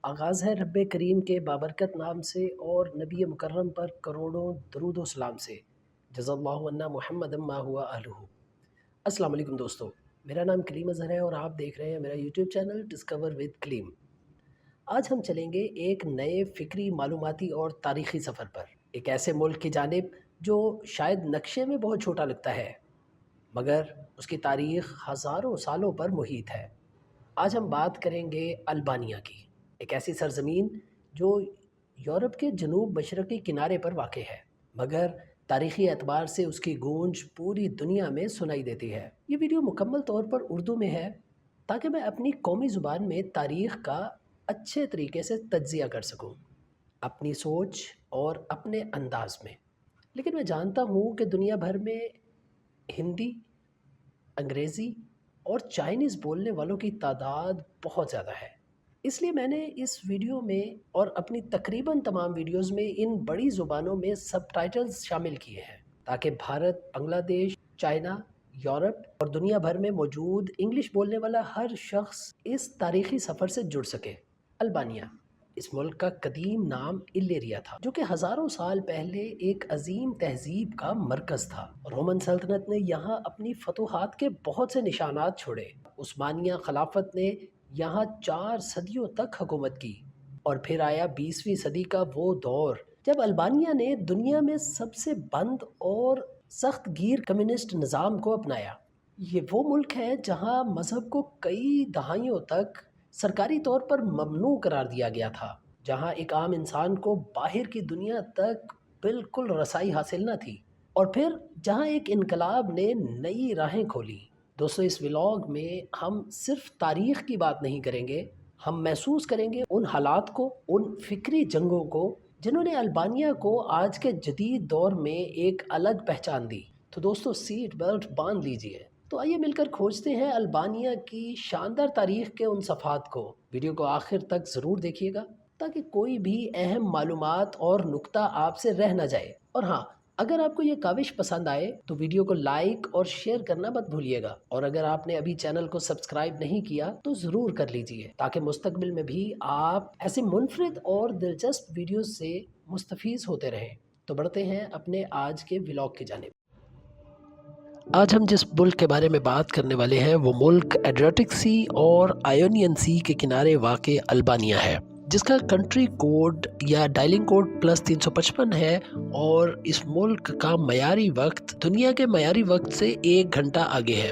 आगाज़ है रब्बे करीम के बाबरकत नाम से और नबी मुकर्रम पर करोड़ों दरूद व सलाम से। जज़ल्लाहु अन्ना मुहम्मदम मा हुआ अहलुहु। अस्सलाम वालेकुम दोस्तों, मेरा नाम कलीम अज़हर है और आप देख रहे हैं मेरा YouTube channel Discover with Kaleem. आज हम चलेंगे एक नए फ़िक्री, मालूमाती और तारीख़ी सफ़र पर, एक ऐसे मुल्क की जानिब जो शायद नक्शे में बहुत छोटा लगता है मगर उसकी तारीख़ हज़ारों सालों पर मुहित है। आज हम बात करेंगे अल्बानिया की, एक ऐसी सरज़मीन जो यूरोप के जनूब मशरक़ी किनारे पर वाक़ है मगर तारीख़ी एतबार से उसकी गूंज पूरी दुनिया में सुनाई देती है। ये वीडियो मुकम्मल तौर पर उर्दू में है ताकि मैं अपनी कौमी ज़ुबान में तारीख़ का अच्छे तरीके से तज्ज़िया कर सकूं, अपनी सोच और अपने अंदाज़ में। लेकिन मैं जानता हूँ कि दुनिया भर में हिंदी, अंग्रेज़ी और चाइनीज़ बोलने वालों की तादाद बहुत ज़्यादा है। इसलिए मैंने इस वीडियो में और अपनी तकरीबन तमाम वीडियोस में इन बड़ी ज़ुबानों में सबटाइटल्स शामिल किए हैं ताकि भारत, बांग्लादेश, चाइना, यूरोप और दुनिया भर में मौजूद इंग्लिश बोलने वाला हर शख्स इस तारीख़ी सफ़र से जुड़ सके। अल्बानिया, इस मुल्क का कदीम नाम इल्लेरिया था, जो कि हज़ारों साल पहले एक अजीम तहजीब का मरकज़ था। रोमन सल्तनत ने यहाँ अपनी फतूहात के बहुत से निशानात छोड़े। उस्मानिया खिलाफत ने यहाँ 4 सदियों तक हुकूमत की और फिर आया 20वीं सदी का वो दौर जब अल्बानिया ने दुनिया में सबसे बंद और सख्त गिर कम्युनिस्ट निज़ाम को अपनाया। ये वो मुल्क है जहाँ मज़हब को कई दहाइयों तक सरकारी तौर पर ममनू करार दिया गया था, जहाँ एक आम इंसान को बाहर की दुनिया तक बिल्कुल रसाई हासिल न थी, और फिर जहाँ एक इनकलाब ने नई राहें खोली। दोस्तों, इस व्लॉग में हम सिर्फ तारीख़ की बात नहीं करेंगे, हम महसूस करेंगे उन हालात को, उन फ़िक्री जंगों को जिन्होंने अल्बानिया को आज के जदीद दौर में एक अलग पहचान दी। तो दोस्तों, सीट बेल्ट बांध लीजिए। तो आइए मिलकर खोजते हैं अल्बानिया की शानदार तारीख़ के उन सफ़ात को। वीडियो को आखिर तक ज़रूर देखिएगा ताकि कोई भी अहम मालूमात और नुक्ता आपसे रह ना जाए। और हाँ, अगर आपको ये काविश पसंद आए तो वीडियो को लाइक और शेयर करना मत भूलिएगा, और अगर आपने अभी चैनल को सब्सक्राइब नहीं किया तो ज़रूर कर लीजिए ताकि मुस्तकबिल में भी आप ऐसे मुनफरिद और दिलचस्प वीडियो से मुस्तफ़ीज़ होते रहें। तो बढ़ते हैं अपने आज के व्लॉग की जानिब। आज हम जिस मुल्क के बारे में बात करने वाले हैं वो मुल्क एड्रियाटिक सी और आयोनियन सी के किनारे वाक़े अल्बानिया है, जिसका कंट्री कोड या डायलिंग कोड +355 है, और इस मुल्क का मयारी वक्त दुनिया के मयारी वक्त से 1 घंटा आगे है।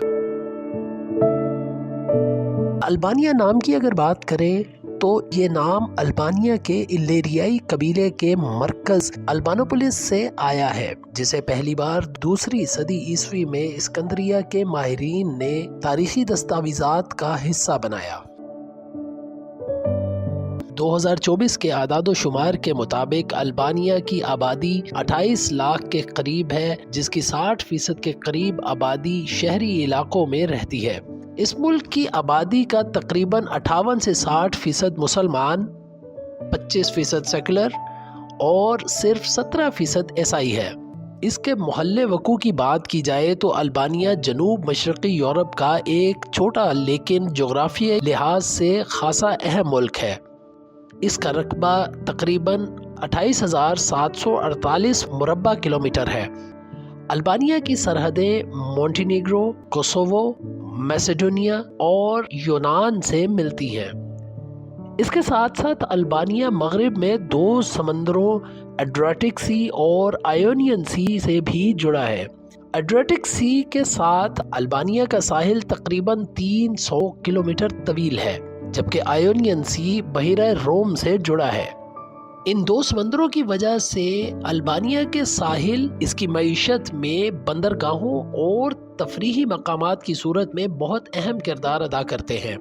अल्बानिया नाम की अगर बात करें तो ये नाम अल्बानिया के इल्लेरियाई कबीले के मरकज़ अल्बानोपोलिस से आया है, जिसे पहली बार 2री सदी ईस्वी में इस्कंदरिया के माहिरीन ने तारीखी दस्तावेज़ात का हिस्सा बनाया। 2024 के आदादो शुमार के मुताबिक अल्बानिया की आबादी 28 लाख के करीब है, जिसकी 60% के करीब आबादी शहरी इलाकों में रहती है। इस मुल्क की आबादी का तकरीबन 58 से 60% मुसलमान, 25% सेकुलर और सिर्फ 17% ईसाई है। इसके मोहल्ले वकू की बात की जाए तो अल्बानिया जनूब मशरक़ी यूरोप का एक छोटा लेकिन जोग्राफियाई लिहाज से खासा अहम मुल्क है। इसका रकबा तकरीबन 28,748 मुरब्बा किलोमीटर है। अल्बानिया की सरहदें मोंटेनेग्रो, कोसोवो, मैसेडोनिया और यूनान से मिलती हैं। इसके साथ साथ अल्बानिया मगरिब में 2 समंदरों एड्रियाटिक सी और आयोनियन सी से भी जुड़ा है। एड्रियाटिक सी के साथ अल्बानिया का साहिल तकरीबन 300 किलोमीटर तवील है, जबकि आयोनियन सी बहिरा रोम से जुड़ा है। इन 2 समंदरों की वजह से अल्बानिया के साहिल इसकी मईशत में बंदरगाहों और तफरीही मकामात की सूरत में बहुत अहम किरदार अदा करते हैं।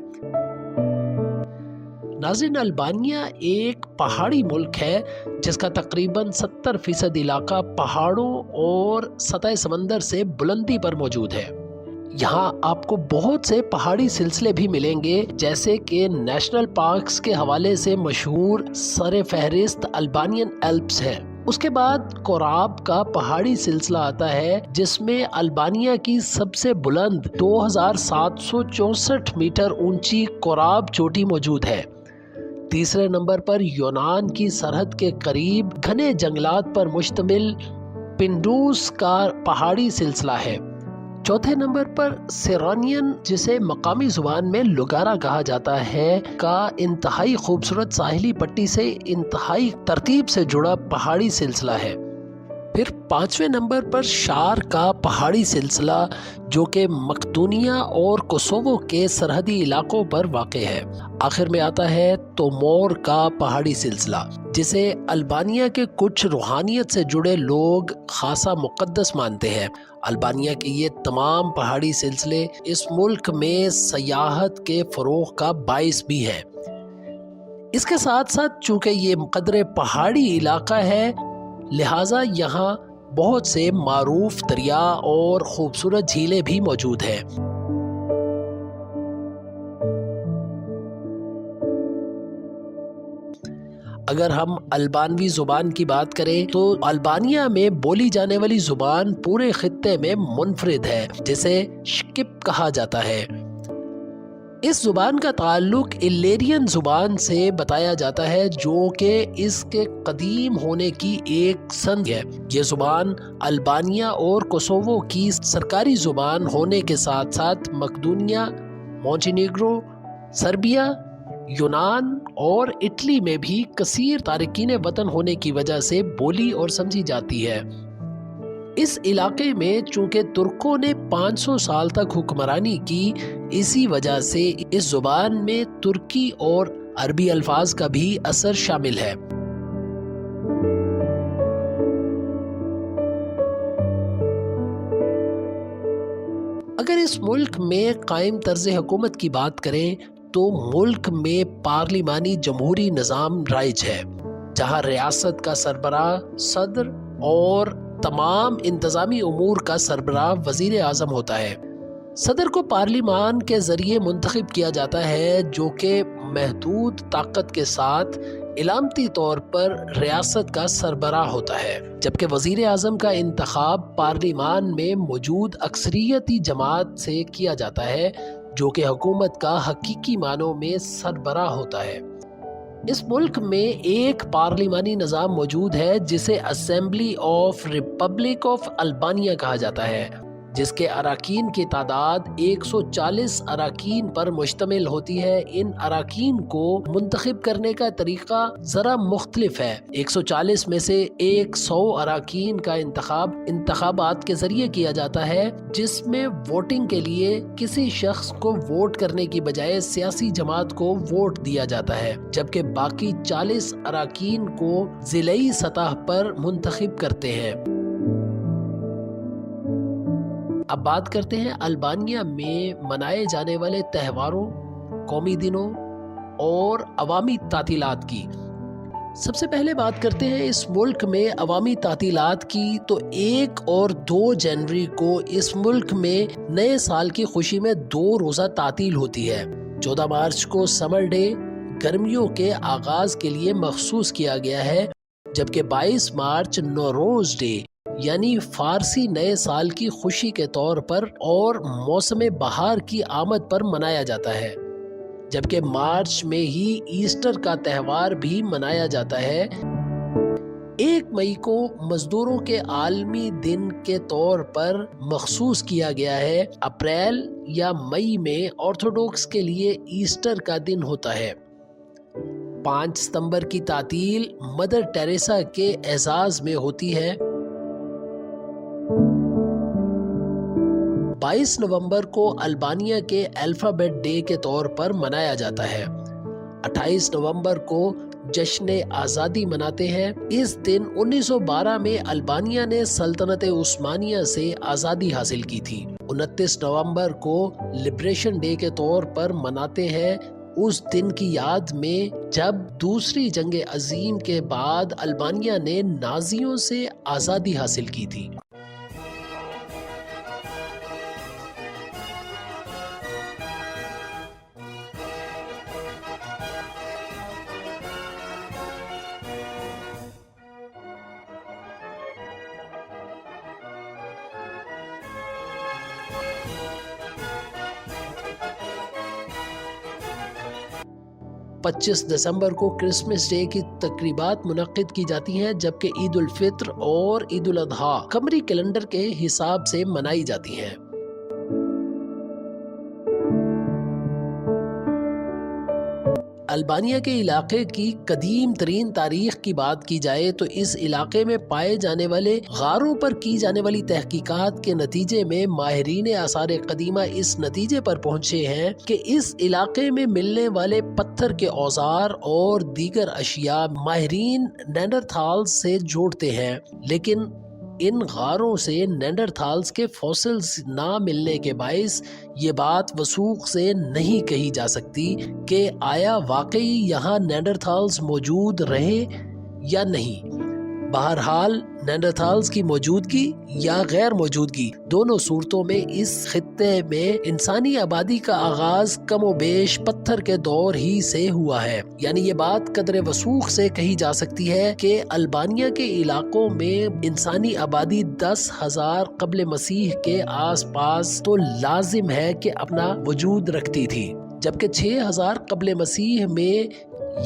नाज़रीन, अल्बानिया एक पहाड़ी मुल्क है जिसका तकरीबन 70% इलाका पहाड़ों और सतह समंदर से बुलंदी पर मौजूद है। यहाँ आपको बहुत से पहाड़ी सिलसिले भी मिलेंगे, जैसे कि नेशनल पार्क्स के हवाले से मशहूर सर फहरिस्त अल्बानियन एल्प्स है। उसके बाद कोराब का पहाड़ी सिलसिला आता है, जिसमें अल्बानिया की सबसे बुलंद 2764 मीटर ऊंची कोराब चोटी मौजूद है। तीसरे नंबर पर यूनान की सरहद के करीब घने जंगलात पर मुश्तमिल पिंडूस का पहाड़ी सिलसिला है। चौथे नंबर पर सेरानियन, जिसे मकामी जुबान में लुगारा कहा जाता है, का इंतहाई खूबसूरत साहिली पट्टी से इंतहाई तरतीब से जुड़ा पहाड़ी सिलसिला है। फिर पांचवें नंबर पर शार का पहाड़ी सिलसिला, जो कि मकदूनिया और कोसोवो के सरहदी इलाकों पर वाक़े है। आखिर में आता है तोमोर का पहाड़ी सिलसिला, जिसे अल्बानिया के कुछ रूहानियत से जुड़े लोग खासा मुक़द्दस मानते हैं। अल्बानिया के ये तमाम पहाड़ी सिलसिले इस मुल्क में सयाहत के फ़रोग़ का बाइस भी है। इसके साथ साथ चूँकि ये मुक़द्दर पहाड़ी इलाका है, लिहाजा यहाँ बहुत से मारूफ दरिया और खूबसूरत झीलें भी मौजूद हैं। अगर हम अल्बानवी ज़ुबान की बात करें तो अल्बानिया में बोली जाने वाली ज़ुबान पूरे खित्ते में मुनफरिद है, जिसे शिकिप कहा जाता है। इस ज़ुबान का ताल्लुक इलेरियन ज़ुबान से बताया जाता है, जो कि इसके कदीम होने की एक संद है। ये ज़ुबान अल्बानिया और कोसोवो की सरकारी ज़ुबान होने के साथ साथ मकदूनिया, मोंटेनेग्रो, सर्बिया, यूनान और इटली में भी कसीर तारकीन वतन होने की वजह से बोली और समझी जाती है। इस इलाके में चूंकि तुर्कों ने 500 साल तक हुक्मरानी की, इसी वजह से इस जुबान में तुर्की और अरबी अल्फाज का भी असर शामिल है। अगर इस मुल्क में कायम तर्ज हुकूमत की बात करें तो मुल्क में पार्लिमानी जमहूरी निज़ाम राइज है, जहाँ रियासत का सरबराह सदर और तमाम इंतज़ामी उमूर का सरबराह वज़ीर आज़म होता है। सदर को पार्लिमान के ज़रिए मुंतखब किया जाता है, जो कि महदूद ताकत के साथ इलामती तौर पर रियासत का सरबराह होता है, जबकि वज़ीर आज़म का इंतखाब पार्लिमान में मौजूद अक्सरियती जमात से किया जाता है, जो कि हुकूमत का हकीकी मानों में सरबराह होता है। इस मुल्क में एक पार्लिमानी निज़ाम मौजूद है जिसे assembly of Republic of Albania कहा जाता है, जिसके अराकीन की तादाद 140 अराकीन पर मुश्तमिल होती है। इन अराकीन को मुंतखब करने का तरीका ज़रा मुख्तलिफ है। 140 में से 100 अराकीन का इंतखाबात के ज़रिए किया जाता है, जिसमें वोटिंग के लिए किसी शख्स को वोट करने की बजाय सियासी जमात को वोट दिया जाता है, जबकि बाकी 40 अराकीन को ज़िलाई सतह पर मुंतखब करते हैं। अब बात करते हैं अल्बानिया में मनाए जाने वाले त्योहारों, कौमी दिनों और अवामी तातीलात की। सबसे पहले बात करते हैं इस मुल्क में अवामी तातीलात की। तो 1 और 2 जनवरी को इस मुल्क में नए साल की खुशी में 2 रोज़ा तातील होती है। 14 मार्च को समर डे गर्मियों के आगाज के लिए मखसूस किया गया है, जबकि 22 मार्च नौरोज डे यानी फारसी नए साल की खुशी के तौर पर और मौसम बहार की आमद पर मनाया जाता है, जबकि मार्च में ही ईस्टर का त्यौहार भी मनाया जाता है। 1 मई को मजदूरों के आलमी दिन के तौर पर मखसूस किया गया है। अप्रैल या मई में ऑर्थोडॉक्स के लिए ईस्टर का दिन होता है। 5 सितंबर की तातील मदर टेरेसा के एजाज में होती है। 22 नवंबर को अल्बानिया के अल्फ़ाबेट डे के तौर पर मनाया जाता है। 28 नवंबर को जश्न आज़ादी मनाते हैं। इस दिन 1912 में अल्बानिया ने सल्तनत उस्मानिया से आज़ादी हासिल की थी। 29 नवंबर को लिबरेशन डे के तौर पर मनाते हैं, उस दिन की याद में जब दूसरी जंग अजीम के बाद अल्बानिया ने नाजियों से आज़ादी हासिल की थी। 25 दिसंबर को क्रिसमस डे की तकरीबात मुनक्किद की जाती हैं, जबकि ईद उल फित्र और ईद उल अजहा कमरी कैलेंडर के हिसाब से मनाई जाती हैं। अल्बानिया के इलाके की कदीम तरीन तारीख की बात की जाए तो इस इलाके में पाए जाने वाले गारों पर की जाने वाली तहकीकात के नतीजे में माहिरीन आसार कदीमा इस नतीजे पर पहुंचे हैं कि इस इलाके में मिलने वाले पत्थर के औजार और दीगर अशिया माहिरीन नेंडरथाल्स से जोड़ते हैं, लेकिन इन गारों से नेंडरथाल्स के फॉसिल्स ना मिलने के बाइस ये बात वसूख से नहीं कही जा सकती कि आया वाकई यहाँ नेंडरथाल्स मौजूद रहे या नहीं। बहरहाल नेंडरथाल्स की मौजूदगी या गैर मौजूदगी दोनों सूरतों में इस खित्ते में इंसानी आबादी का आगाज कम व बेश पत्थर के दौर ही से हुआ है। यानी ये बात कदरे वसूख से कही जा सकती है कि अल्बानिया के इलाकों में इंसानी आबादी 10,000 कब्ल मसीह के आस पास तो लाजिम है कि अपना वजूद रखती थी, जबकि 6,000 कब्ल मसीह में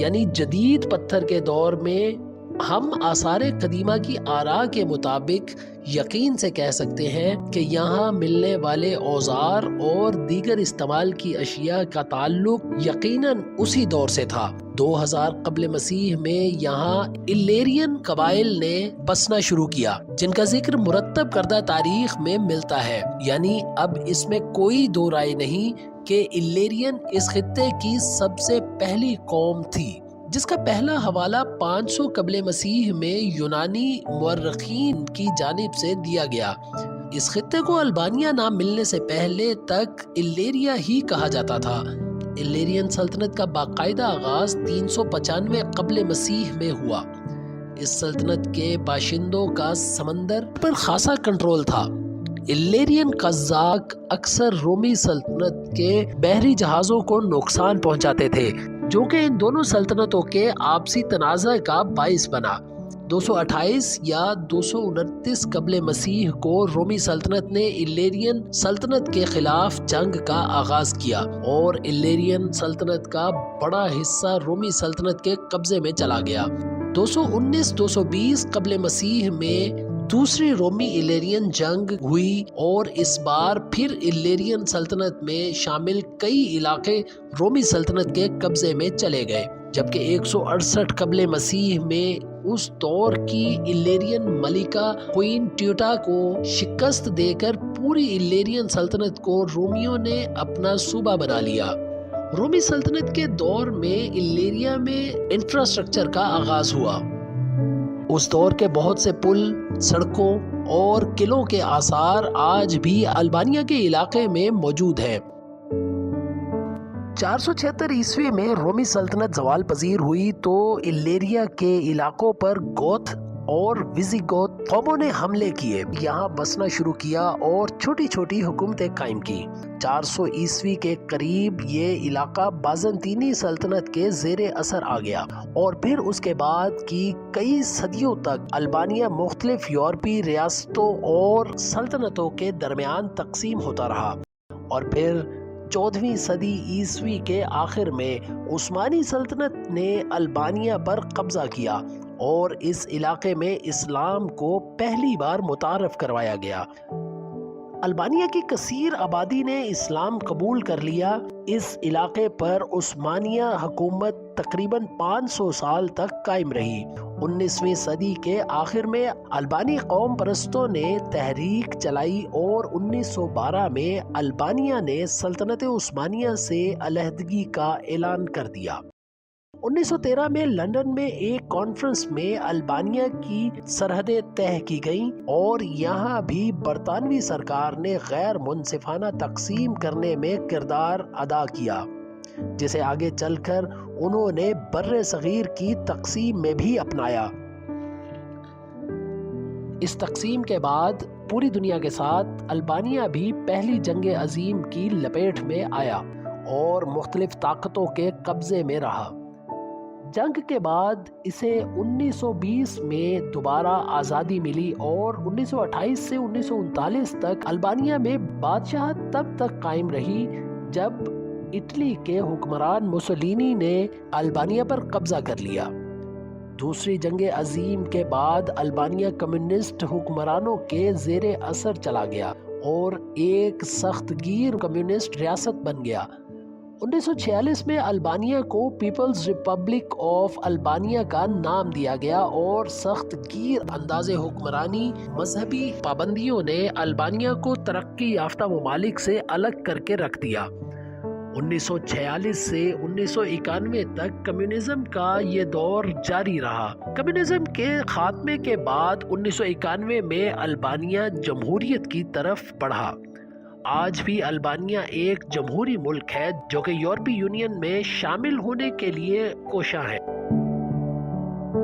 यानी जदीद पत्थर के दौर में हम आसारे कदीमा की आरा के मुताबिक यकीन से कह सकते हैं कि यहाँ मिलने वाले औजार और दीगर इस्तेमाल की अशिया का ताल्लुक यकीनन उसी दौर से था। 2000 कब्ल मसीह में यहाँ इल्लेरियन कबाइल ने बसना शुरू किया, जिनका जिक्र मुरत्तब करदा तारीख में मिलता है। यानी अब इसमें कोई दो राय नहीं कि इल्लेरियन इस खित्ते की सबसे पहली कौम थी, जिसका पहला हवाला 500 कब्ल मसीह में यूनानी मुअर्रिखीन की जानिब से दिया गया। इस खित्ते को अल्बानिया नाम मिलने से पहले तक इल्लेरिया ही कहा जाता था। इल्लेरियन सल्तनत का बाकायदा आगाज 395 कब्ल मसीह में हुआ। इस सल्तनत के बाशिंदों का समंदर पर खासा कंट्रोल था। इल्लेरियन कज़ाक अक्सर रोमी सल्तनत के बहरी जहाज़ों को नुकसान पहुंचाते थे, जो कि इन दोनों सल्तनतों के आपसी तनाज़ा का बाइस बना। 228 या 229 कब्ल मसीह को रोमी सल्तनत ने इल्लेरियन सल्तनत के खिलाफ जंग का आगाज किया और इल्लेरियन सल्तनत का बड़ा हिस्सा रोमी सल्तनत के कब्जे में चला गया। 219-220 कब्ल मसीह में दूसरी रोमी इल्लेरियन जंग हुई और इस बार फिर इल्लेरियन सल्तनत में शामिल कई इलाके रोमी सल्तनत के कब्जे में चले गए, जबकि 168 कब्ल मसीह में उस दौर की इल्लेरियन मलिका क्वीन ट्यूटा को शिकस्त देकर पूरी इल्लेरियन सल्तनत को रोमियों ने अपना सूबा बना लिया। रोमी सल्तनत के दौर में इल्लेरिया में इंफ्रास्ट्रक्चर का आगाज हुआ। उस दौर के बहुत से पुल, सड़कों और किलों के आसार आज भी अल्बानिया के इलाके में मौजूद हैं। 476 ईस्वी में रोमी सल्तनत जवाल पजीर हुई तो इल्लेरिया के इलाकों पर गोथ और विजिगोथ कौमों ने हमले किए, यहाँ बसना शुरू किया और छोटी छोटी हुकूमतें कायम की। 400 ईस्वी के करीब ये इलाका बाज़ंतीनी सल्तनत के ज़ेरे असर आ गया और फिर उसके बाद की कई सदियों तक अल्बानिया मुख्तलिफ यूरोपीय रियासतों और सल्तनतों के दरमियान तकसीम होता रहा और फिर 14वीं सदी ईस्वी के आखिर में उस्मानी सल्तनत ने अल्बानिया पर कब्जा किया और इस इलाके में इस्लाम को पहली बार मुतारफ करवाया गया। अल्बानिया की कसीर आबादी ने इस्लाम कबूल कर लिया। इस इलाके पर उस्मानिया हुकूमत तकरीबन 500 साल तक कायम रही। 19वीं सदी के आखिर में अल्बानी कौम परस्तों ने तहरीक चलाई और 1912 में अल्बानिया ने सल्तनत उस्मानिया से अलहदगी का ऐलान कर दिया। 1913 में लंदन में एक कॉन्फ्रेंस में अल्बानिया की सरहदें तय की गईं और यहाँ भी बरतानवी सरकार ने गैर मुनसिफाना तकसीम करने में किरदार अदा किया, जिसे आगे चलकर उन्होंने बर्रे सगीर की तकसीम में भी अपनाया। इस तकसीम के बाद पूरी दुनिया के साथ अल्बानिया भी पहली जंग अजीम की लपेट में आया और मुख्तलिफ ताकतों के कब्जे में रहा। जंग के बाद इसे 1920 में दोबारा आज़ादी मिली और 1928 से 1939 तक अल्बानिया में बादशाह तब तक कायम रही जब اٹلی کے حکمران موسولینی نے البانیہ پر قبضہ کر لیا۔ دوسری جنگ عظیم کے بعد البانیہ کمیونسٹ حکمرانوں کے زیر اثر چلا گیا اور ایک سخت گیر کمیونسٹ ریاست بن گیا۔ 1946 میں البانیہ کو پیپلز ریپبلک آف البانیہ کا نام دیا گیا اور سخت گیر انداز حکمرانی مذہبی پابندیوں نے البانیہ کو ترقی یافتہ ممالک سے الگ کر کے رکھ دیا۔ 1946 سے 1991 تک کمیونزم کا یہ دور جاری رہا۔ کمیونزم کے خاتمے کے بعد 1991 میں البانیہ جمہوریت کی طرف بڑھا۔ آج بھی البانیہ ایک جمہوری ملک ہے جو کہ یورپی یونین میں شامل ہونے کے لیے کوشاں ہے۔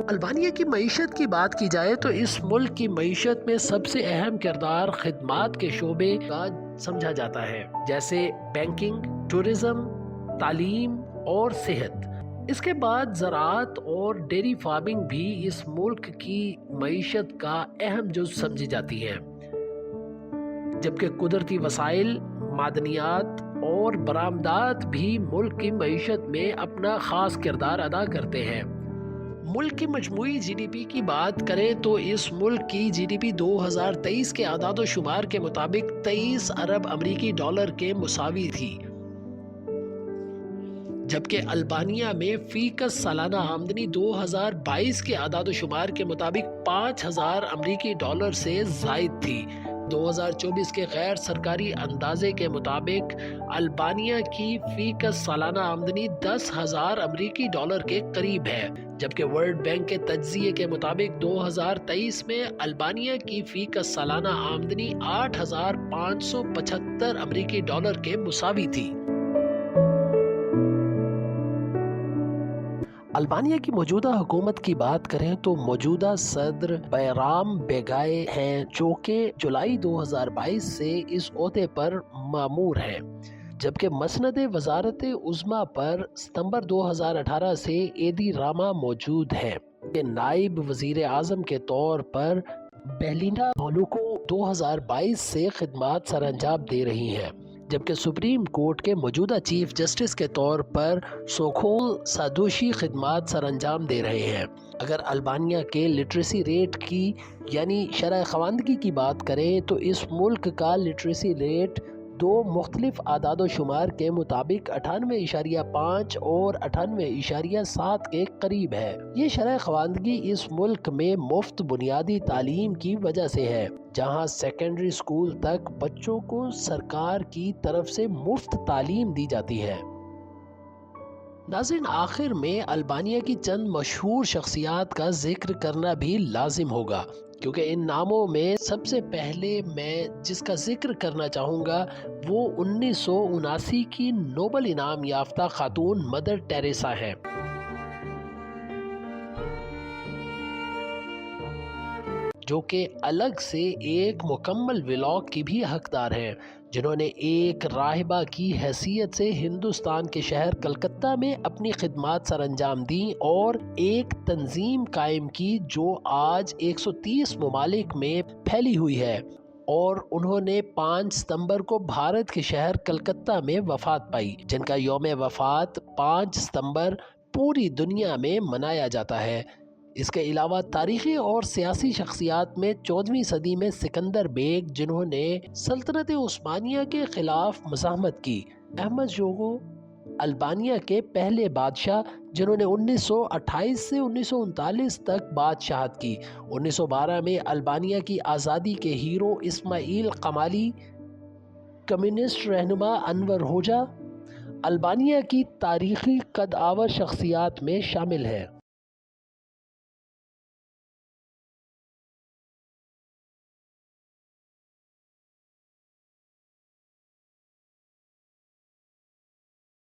البانیہ کی معیشت کی بات کی جائے تو اس ملک کی معیشت میں سب سے اہم کردار خدمات کے شعبے کا سمجھا جاتا ہے، جیسے بینکنگ، ٹورزم، تعلیم اور صحت۔ اس کے بعد زراعت اور ڈیری فارمنگ بھی اس ملک کی معیشت کا اہم جز سمجھی جاتی ہے، جبکہ قدرتی وسائل، معدنیات اور برآمدات بھی ملک کی معیشت میں اپنا خاص کردار ادا کرتے ہیں۔ ملک کی مجموعی جی ڈی پی کی بات کریں تو اس ملک کی جی ڈی پی 2023 کے اعداد و شمار کے مطابق 23 ارب امریکی ڈالر کے مساوی تھی، جبکہ البانیہ میں فی کس سالانہ آمدنی 2022 کے اعداد و شمار کے مطابق 5000 امریکی ڈالر سے زائد تھی۔ 2024 کے غیر سرکاری اندازے کے مطابق البانیہ کی فی کس سالانہ آمدنی 10,000 امریکی ڈالر کے قریب ہے، جبکہ ورلڈ بینک کے تجزیے کے مطابق 2023 میں البانیہ کی فی کس سالانہ آمدنی 8,575 امریکی ڈالر کے مساوی تھی۔ البانیہ کی موجودہ حکومت کی بات کریں تو موجودہ صدر بیرام بیگائے ہیں، جو کہ جولائی 2022 سے اس عہدے پر مامور ہیں، جبکہ مسند وزارت عظمیٰ پر ستمبر 2018 سے ایدی راما موجود ہیں۔ نائب وزیر اعظم کے طور پر بیلینا بولوکو 2022 سے خدمات سر انجام دے رہی ہیں، جبکہ سپریم کورٹ کے موجودہ چیف جسٹس کے طور پر سوکھول سادوشی خدمات سر انجام دے رہے ہیں۔ اگر البانیہ کے لٹریسی ریٹ کی یعنی شرح خواندگی کی بات کریں تو اس ملک کا لٹریسی ریٹ دو مختلف اعداد و شمار کے مطابق 98.5 اور 98.7 کے قریب ہے۔ یہ شرح خواندگی اس ملک میں مفت بنیادی تعلیم کی وجہ سے ہے، جہاں سیکنڈری اسکول تک بچوں کو سرکار کی طرف سے مفت تعلیم دی جاتی ہے۔ ناظرین، آخر میں البانیہ کی چند مشہور شخصیات کا ذکر کرنا بھی لازم ہوگا، کیونکہ ان ناموں میں سب سے پہلے میں جس کا ذکر کرنا چاہوں گا وہ 1979 کی نوبل انعام یافتہ خاتون مدر ٹیریسا ہیں۔ جو کہ الگ سے ایک مکمل ولاگ کی بھی حقدار ہیں، جنہوں نے ایک راہبہ کی حیثیت سے ہندوستان کے شہر کلکتہ میں اپنی خدمات سر انجام دیں اور ایک تنظیم قائم کی جو آج 130 ممالک میں پھیلی ہوئی ہے، اور انہوں نے 5 ستمبر کو بھارت کے شہر کلکتہ میں وفات پائی، جن کا یوم وفات 5 ستمبر پوری دنیا میں منایا جاتا ہے۔ اس کے علاوہ تاریخی اور سیاسی شخصیات میں 14ویں صدی میں سکندر بیگ، جنہوں نے سلطنت عثمانیہ کے خلاف مزاحمت کی، احمد جوگو، البانیہ کے پہلے بادشاہ جنہوں نے 1928 سے 1939 تک بادشاہت کی، 1912 میں البانیہ کی آزادی کے ہیرو اسماعیل قمالی، کمیونسٹ رہنما انور ہوجا، البانیہ کی تاریخی قد آور شخصیات میں شامل ہیں۔